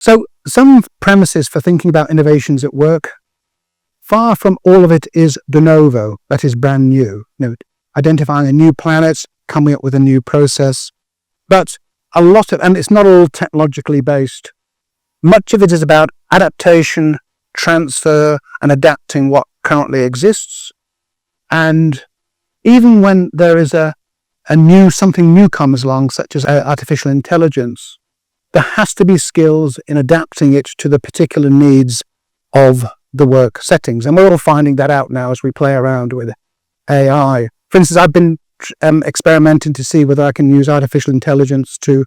So some premises for thinking about innovations at work, far from all of it is de novo, that is brand new. Identifying a new planet, coming up with a new process. But a lot of, and it's not all technologically based, much of it is about adaptation, transfer, and adapting what currently exists. And even when there is something new comes along, such as artificial intelligence, there has to be skills in adapting it to the particular needs of the work settings. And we're all finding that out now as we play around with AI. For instance, I've been experimenting to see whether I can use artificial intelligence to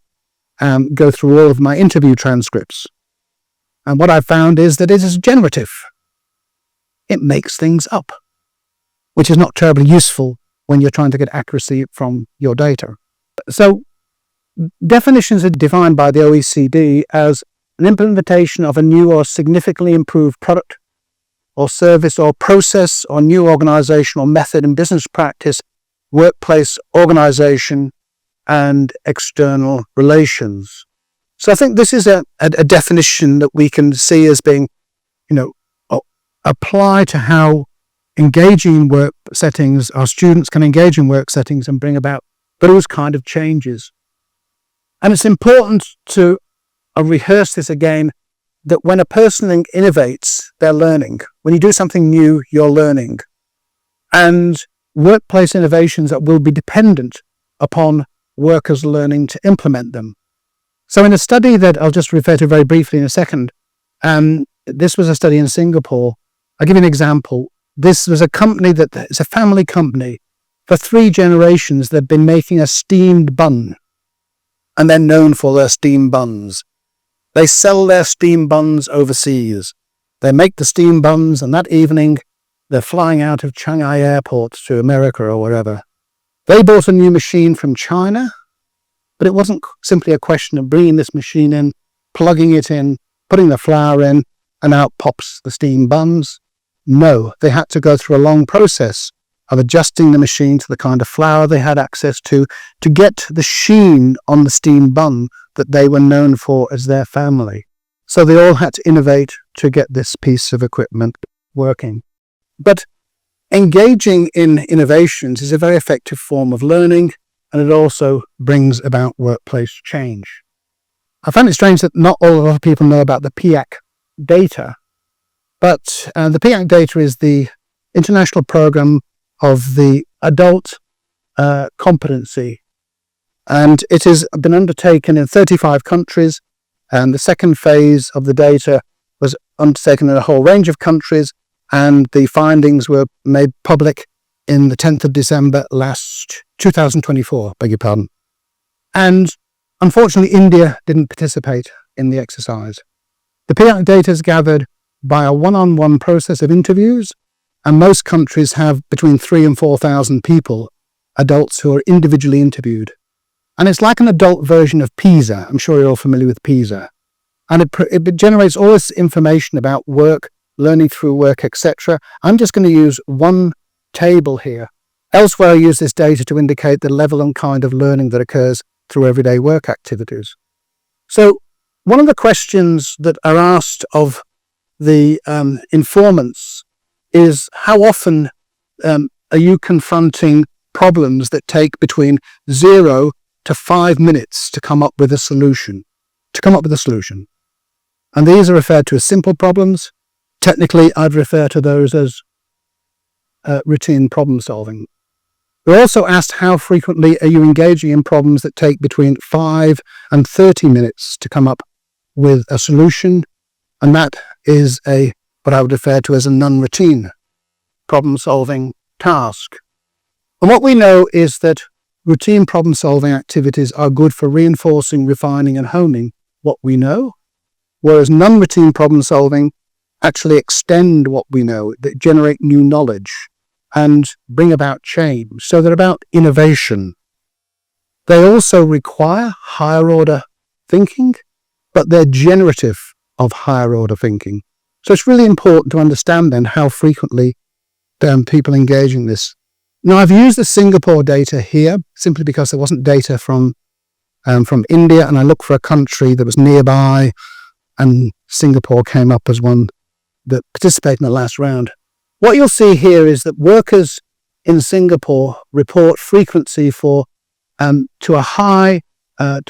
go through all of my interview transcripts. And what I've found is that it is generative. It makes things up, which is not terribly useful when you're trying to get accuracy from your data. So definitions are defined by the OECD as an implementation of a new or significantly improved product or service or process or new organizational method and business practice, workplace organization, and external relations. So I think this is a definition that we can see as being, apply to how engaging in work settings, our students can engage in work settings and bring about those kind of changes. And it's important to rehearse this again, that when a person innovates, they're learning. When you do something new, you're learning. And workplace innovations that will be dependent upon workers learning to implement them. So in a study that I'll just refer to very briefly in a second, this was a study in Singapore. I'll give you an example. This was a company it's a family company. For 3 generations, they've been making a steamed bun, and they're known for their steamed buns. They sell their steamed buns overseas. They make the steamed buns, and that evening, they're flying out of Shanghai airport to America or wherever. They bought a new machine from China, but it wasn't simply a question of bringing this machine in, plugging it in, putting the flour in, and out pops the steamed buns. No, they had to go through a long process of adjusting the machine to the kind of flour they had access to get the sheen on the steamed bun that they were known for as their family. So they all had to innovate to get this piece of equipment working. But engaging in innovations is a very effective form of learning, and it also brings about workplace change. I find it strange that not a lot of people know about the PIAC data, but the PIAC data is the international program of the adult competency, and it has been undertaken in 35 countries, and the second phase of the data was undertaken in a whole range of countries, and the findings were made public in the 10th of December 2024, beg your pardon. And unfortunately, India didn't participate in the exercise. The PIAC data is gathered by a one-on-one process of interviews, and most countries have between 3,000 and 4,000 people, adults who are individually interviewed. And it's like an adult version of PISA. I'm sure you're all familiar with PISA. And it generates all this information about work, learning through work, etc. I'm just going to use one table here. Elsewhere, I use this data to indicate the level and kind of learning that occurs through everyday work activities. So one of the questions that are asked of the informants is, how often are you confronting problems that take between 0 to 5 minutes to come up with a solution? And these are referred to as simple problems. Technically, I'd refer to those as routine problem solving. We're also asked, how frequently are you engaging in problems that take between 5 and 30 minutes to come up with a solution? And that is what I would refer to as a non-routine problem solving task. And what we know is that routine problem solving activities are good for reinforcing, refining, and honing what we know, whereas non-routine problem solving actually extend what we know, that generate new knowledge and bring about change. So they're about innovation. They also require higher order thinking, but they're generative of higher order thinking. So it's really important to understand then how frequently people engage in this. Now, I've used the Singapore data here simply because there wasn't data from India, and I looked for a country that was nearby and Singapore came up as one that participated in the last round. What you'll see here is that workers in Singapore report frequency to a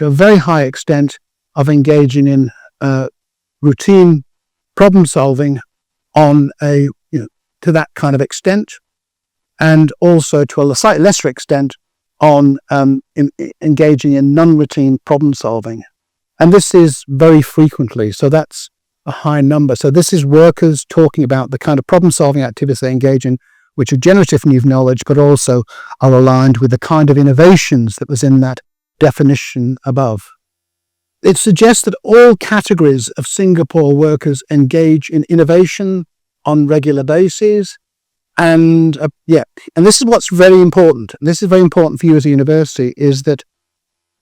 very high extent of engaging in routine problem solving to that kind of extent, and also to a slightly lesser extent on engaging in non-routine problem solving. And this is very frequently, so that's a high number. So this is workers talking about the kind of problem solving activities they engage in, which are generative new knowledge, but also are aligned with the kind of innovations that was in that definition above. It suggests that all categories of Singapore workers engage in innovation on regular basis. And this is what's very important. And this is very important for you as a university, is that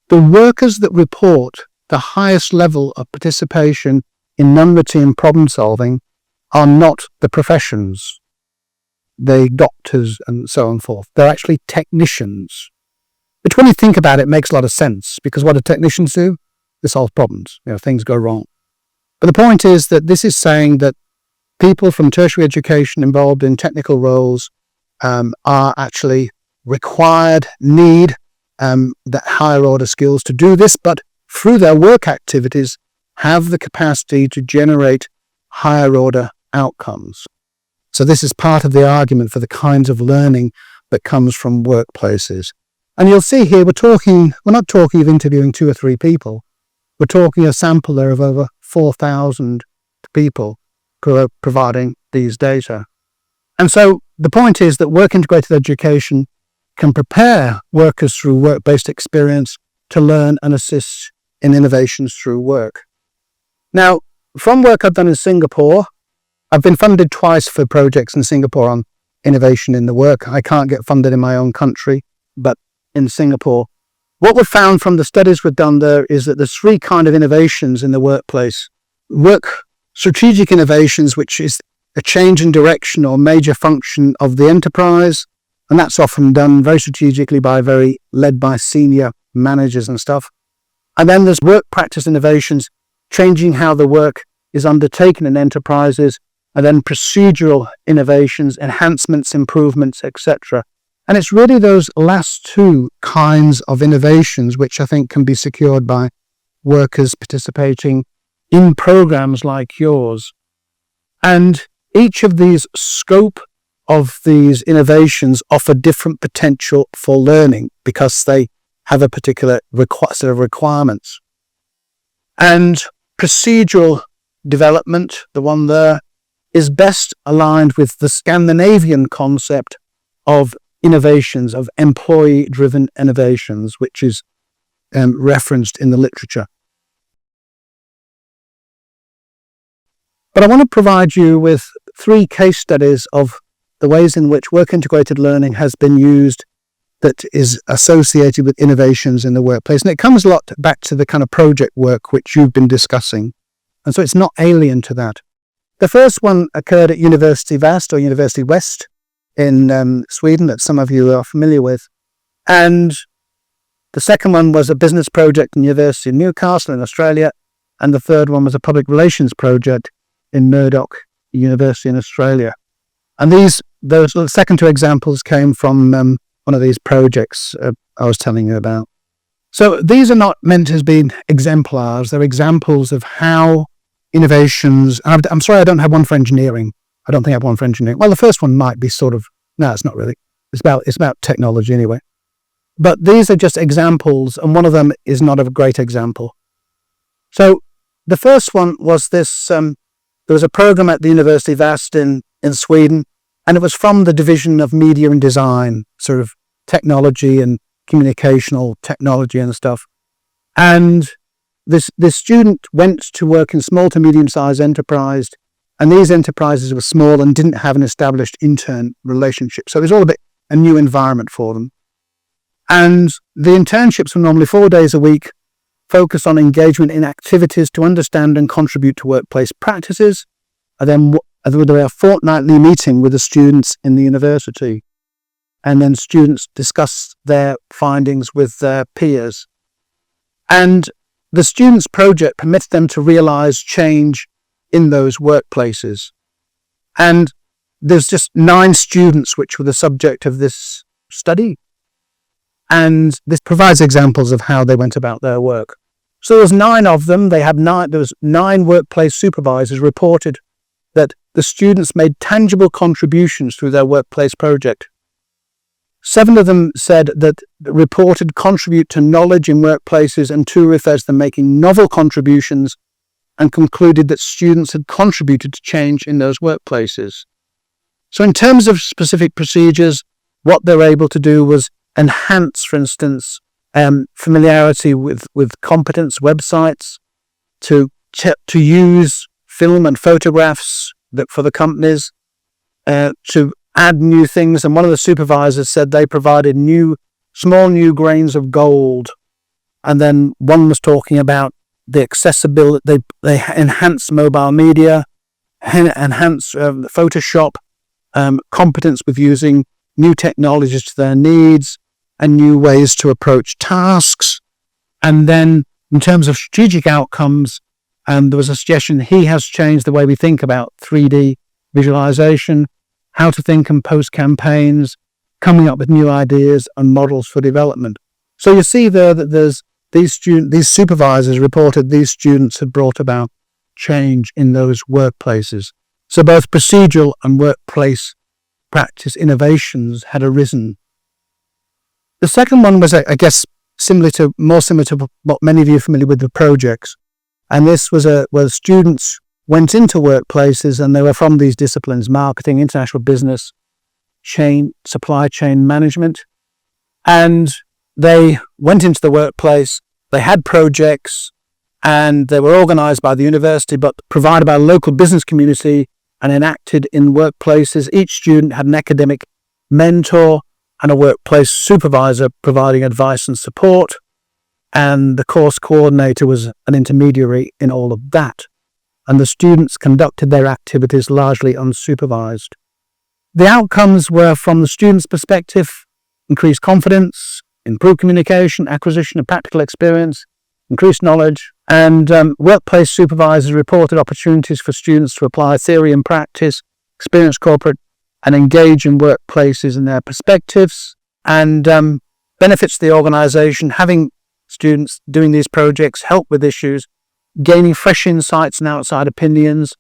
the workers that report the highest level of participation in non-routine problem solving are not the professions, the doctors and so on and forth. They're actually technicians. Which when you think about it, it makes a lot of sense, because what do technicians do? They solve problems. Things go wrong. But the point is that this is saying that people from tertiary education involved in technical roles are actually need that higher order skills to do this, but through their work activities have the capacity to generate higher order outcomes. So this is part of the argument for the kinds of learning that comes from workplaces. And you'll see here, we're not talking of interviewing 2 or 3 people. We're talking a sample there of over 4,000 people who are providing these data. And so the point is that work-integrated education can prepare workers through work-based experience to learn and assist in innovations through work. Now, from work I've done in Singapore, I've been funded twice for projects in Singapore on innovation in the work. I can't get funded in my own country, but in Singapore. What we've found from the studies we've done there is that there's 3 kind of innovations in the workplace. Strategic innovations, which is a change in direction or major function of the enterprise, and that's often done very strategically led by senior managers and stuff. And then there's work practice innovations, changing how the work is undertaken in enterprises, and then procedural innovations, enhancements, improvements, etc. And it's really those last 2 kinds of innovations which I think can be secured by workers participating in programs like yours. And each of these scope of these innovations offer different potential for learning because they have a particular set of requirements. And procedural development, the one there, is best aligned with the Scandinavian concept of innovations, of employee-driven innovations, which is referenced in the literature. But I want to provide you with 3 case studies of the ways in which work-integrated learning has been used that is associated with innovations in the workplace. And it comes a lot back to the kind of project work which you've been discussing. And so it's not alien to that. The first one occurred at University Vast or University West in Sweden that some of you are familiar with. And the second one was a business project in University of Newcastle in Australia. And the third one was a public relations project in Murdoch University in Australia. And those second 2 examples came from one of these projects I was telling you about. So these are not meant as being exemplars. They're examples of how innovations... I'm sorry I don't have one for engineering. I don't think I have one for engineering. Well, the first one might be no, it's not really. It's about technology anyway. But these are just examples, and one of them is not a great example. So the first one was this... there was a program at the University Vast in Sweden, and it was from the division of media and design, sort of technology and communicational technology and stuff. And this student went to work in small to medium-sized enterprise, and these enterprises were small and didn't have an established intern relationship. So it was all a new environment for them. And the internships were normally 4 days a week, focused on engagement in activities to understand and contribute to workplace practices, and then there would be a fortnightly meeting with the students in the university, and then students discuss their findings with their peers. And the students' project permitted them to realize change in those workplaces. And there's just 9 students which were the subject of this study. And this provides examples of how they went about their work. So there was 9 of them. There was 9 workplace supervisors reported that the students made tangible contributions through their workplace project. 7 of them said that reported contribute to knowledge in workplaces, and 2 refers to them making novel contributions and concluded that students had contributed to change in those workplaces. So in terms of specific procedures, what they were able to do was enhance, for instance, familiarity with competence websites, to use film and photographs for the companies, to add new things. And one of the supervisors said they provided small new grains of gold. And then one was talking about the accessibility. They enhance mobile media, enhance Photoshop, competence with using new technologies to their needs, and new ways to approach tasks. And then in terms of strategic outcomes, there was a suggestion he has changed the way we think about 3D visualization, how to think and post campaigns, coming up with new ideas and models for development. So you see there that there's these supervisors reported these students had brought about change in those workplaces. So both procedural and workplace practice innovations had arisen. The second one was, I guess, more similar to what many of you are familiar with the projects. And this was where students went into workplaces and they were from these disciplines: marketing, international business, supply chain management. And they went into the workplace, they had projects, and they were organized by the university, but provided by a local business community and enacted in workplaces. Each student had an academic mentor and a workplace supervisor providing advice and support. And the course coordinator was an intermediary in all of that. And the students conducted their activities largely unsupervised. The outcomes were, from the students' perspective, increased confidence, improved communication, acquisition of practical experience, increased knowledge, and workplace supervisors reported opportunities for students to apply theory and practice, experience corporate, and engage in workplaces and their perspectives, and benefits to the organization. Having students doing these projects help with issues, gaining fresh insights and outside opinions,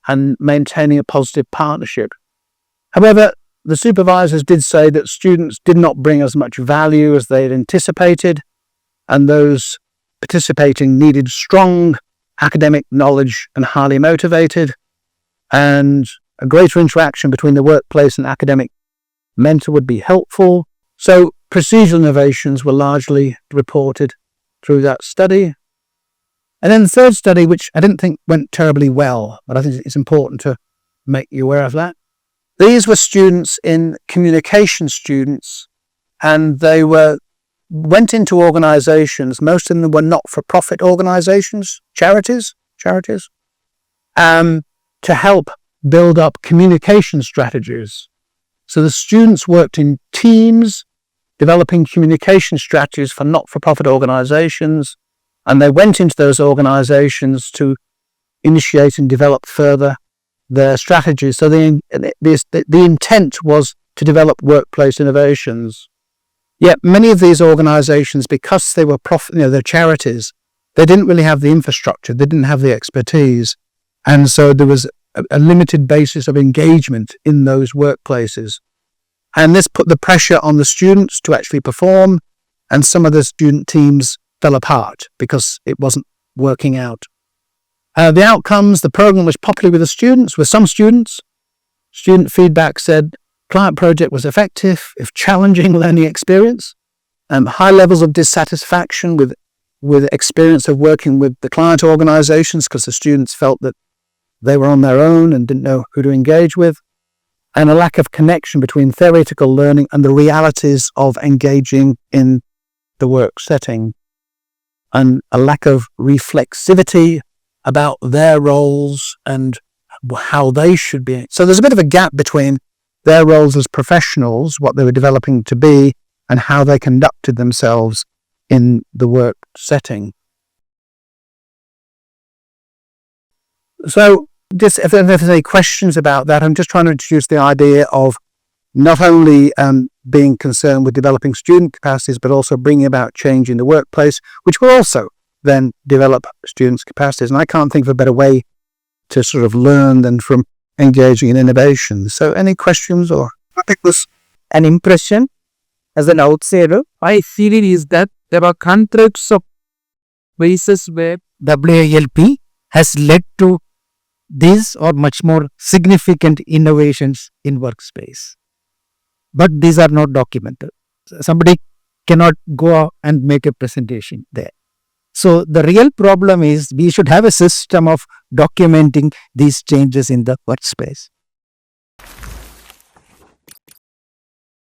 and maintaining a positive partnership. However, the supervisors did say that students did not bring as much value as they had anticipated, and those participating needed strong academic knowledge and highly motivated, and a greater interaction between the workplace and academic mentor would be helpful. So procedural innovations were largely reported through that study. And then the third study, which I didn't think went terribly well, but I think it's important to make you aware of that. These were students in communication students, and they went into organizations. Most of them were not-for-profit organizations, charities, to help build up communication strategies. So the students worked in teams, developing communication strategies for not-for-profit organizations, and they went into those organizations to initiate and develop further their strategies. So the intent was to develop workplace innovations. Yet many of these organizations, because they were they're charities, they didn't really have the infrastructure, they didn't have the expertise, and so there was a limited basis of engagement in those workplaces. And this put the pressure on the students to actually perform, and some of the student teams fell apart because it wasn't working out. The outcomes: the program was popular with the students, with some students. Student feedback said client project was effective, if challenging learning experience. High levels of dissatisfaction with experience of working with the client organizations because the students felt that they were on their own and didn't know who to engage with. And a lack of connection between theoretical learning and the realities of engaging in the work setting. And a lack of reflexivity about their roles and how they should be. So there's a bit of a gap between their roles as professionals, what they were developing to be, and how they conducted themselves in the work setting. So just if there's any questions about that, I'm just trying to introduce the idea of not only being concerned with developing student capacities, but also bringing about change in the workplace, which will also then develop students' capacities. And I can't think of a better way to sort of learn than from engaging in innovation. So any questions? Or I think this An impression as an outsider, I feel it is that there are hundreds of places where WILP has led to these or much more significant innovations in workspace. But these are not documented. Somebody cannot go out and make a presentation there. So the real problem is we should have a system of documenting these changes in the workspace.